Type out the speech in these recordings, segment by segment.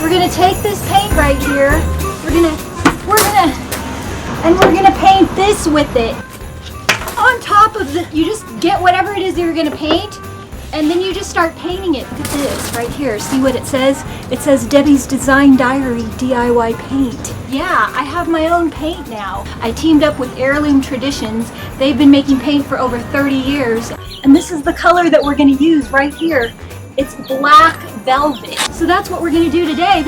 We're gonna take this paint right here. We're gonna paint this with it. On top of the, you just get whatever it is you're gonna paint, and then you just start painting it. Look at this right here. See what it says? It says Debbie's Design Diary DIY Paint. Yeah, I have my own paint now. I teamed up with Heirloom Traditions. They've been making paint for over 30 years. And this is the color that we're gonna use right here. It's black velvet. So that's what we're gonna do today.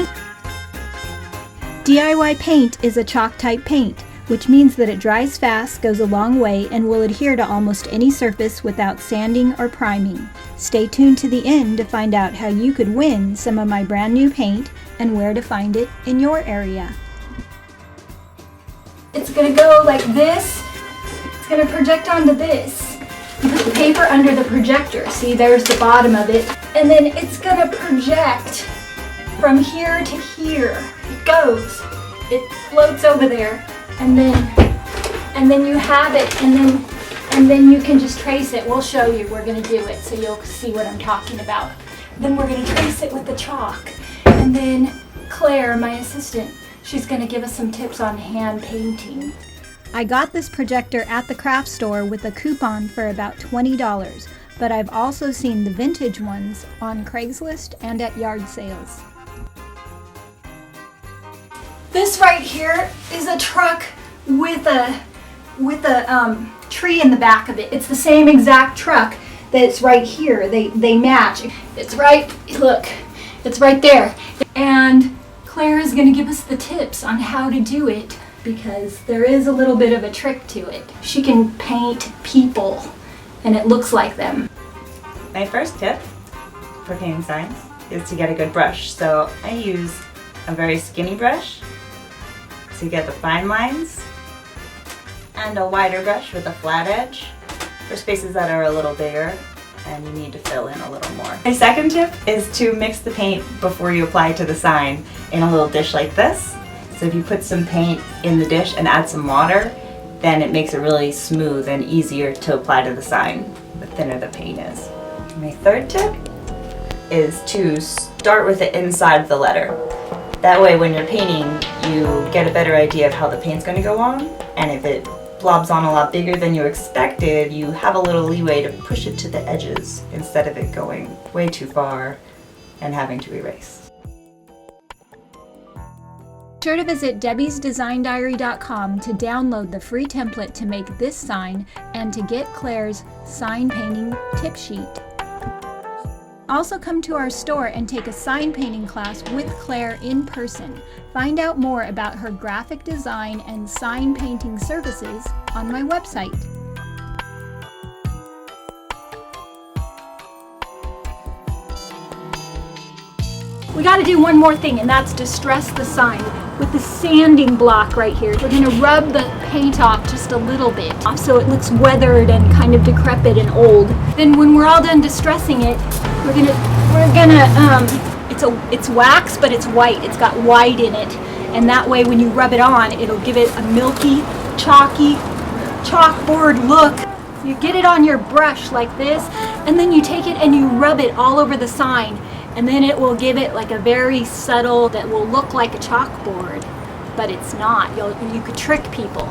DIY paint is a chalk type paint, which means that it dries fast, goes a long way, and will adhere to almost any surface without sanding or priming. Stay tuned to the end to find out how you could win some of my brand new paint and where to find it in your area. It's gonna go like this. It's gonna project onto this. You put the paper under the projector. See, there's the bottom of it. And then it's gonna project from here to here. It goes. It floats over there. And then you have it, and then you can just trace it. We'll show you. We're gonna do it so you'll see what I'm talking about. Then we're gonna trace it with the chalk. And then Claire, my assistant, she's gonna give us some tips on hand painting. I got this projector at the craft store with a coupon for about $20, but I've also seen the vintage ones on Craigslist and at yard sales. This right here is a truck with a tree in the back of it. It's the same exact truck that's right here. They match. It's right, look, it's right there. And Claire is gonna give us the tips on how to do it, because there is a little bit of a trick to it. She can paint people and it looks like them. My first tip for painting signs is to get a good brush. So I use a very skinny brush to get the fine lines, and a wider brush with a flat edge for spaces that are a little bigger and you need to fill in a little more. My second tip is to mix the paint before you apply to the sign in a little dish like this. So if you put some paint in the dish and add some water, then it makes it really smooth and easier to apply to the sign, the thinner the paint is. My third tip is to start with the inside of the letter. That way when you're painting, you get a better idea of how the paint's going to go on, and if it blobs on a lot bigger than you expected, you have a little leeway to push it to the edges instead of it going way too far and having to erase. Be sure to visit debbiesdesigndiary.com to download the free template to make this sign and to get Claire's sign painting tip sheet. Also come to our store and take a sign painting class with Claire in person. Find out more about her graphic design and sign painting services on my website. We got to do one more thing, and that's distress the sign with the sanding block right here. We're going to rub the paint off just a little bit so it looks weathered and kind of decrepit and old. Then when we're all done distressing it, it's wax, but it's white. It's got white in it, and that way when you rub it on, it'll give it a milky, chalky, chalkboard look. You get it on your brush like this, and then you take it and you rub it all over the sign, and then it will give it like a very subtle, that will look like a chalkboard, but it's not. You could trick people.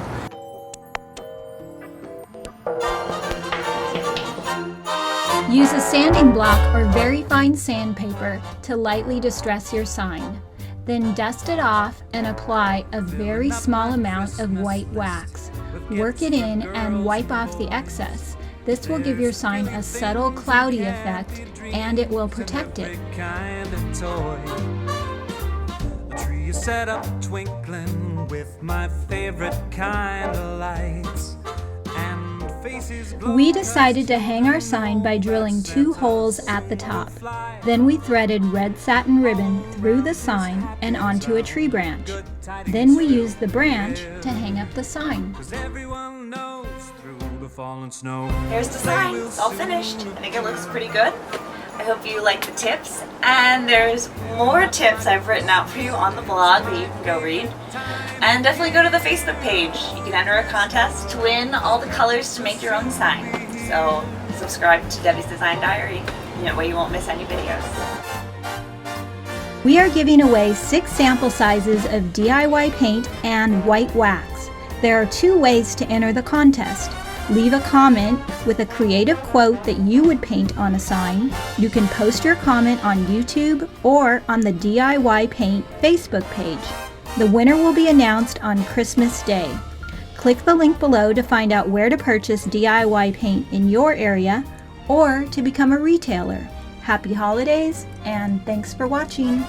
Use a sanding block or very fine sandpaper to lightly distress your sign. Then dust it off and apply a very small amount of white wax. Work it in and wipe off the excess. This will give your sign a subtle cloudy effect, and it will protect it. Tree set up twinkling with my favorite kind of lights. We decided to hang our sign by drilling 2 holes at the top. Then we threaded red satin ribbon through the sign and onto a tree branch. Then we used the branch to hang up the sign. Here's the sign. It's all finished. I think it looks pretty good. I hope you like the tips, and there's more tips I've written out for you on the blog that you can go read. And definitely go to the Facebook page. You can enter a contest to win all the colors to make your own sign. So subscribe to Debbie's Design Diary. That way you won't miss any videos. We are giving away 6 sample sizes of DIY paint and white wax. There are 2 ways to enter the contest. Leave a comment with a creative quote that you would paint on a sign. You can post your comment on YouTube or on the DIY Paint Facebook page. The winner will be announced on Christmas Day. Click the link below to find out where to purchase DIY paint in your area or to become a retailer. Happy holidays and thanks for watching.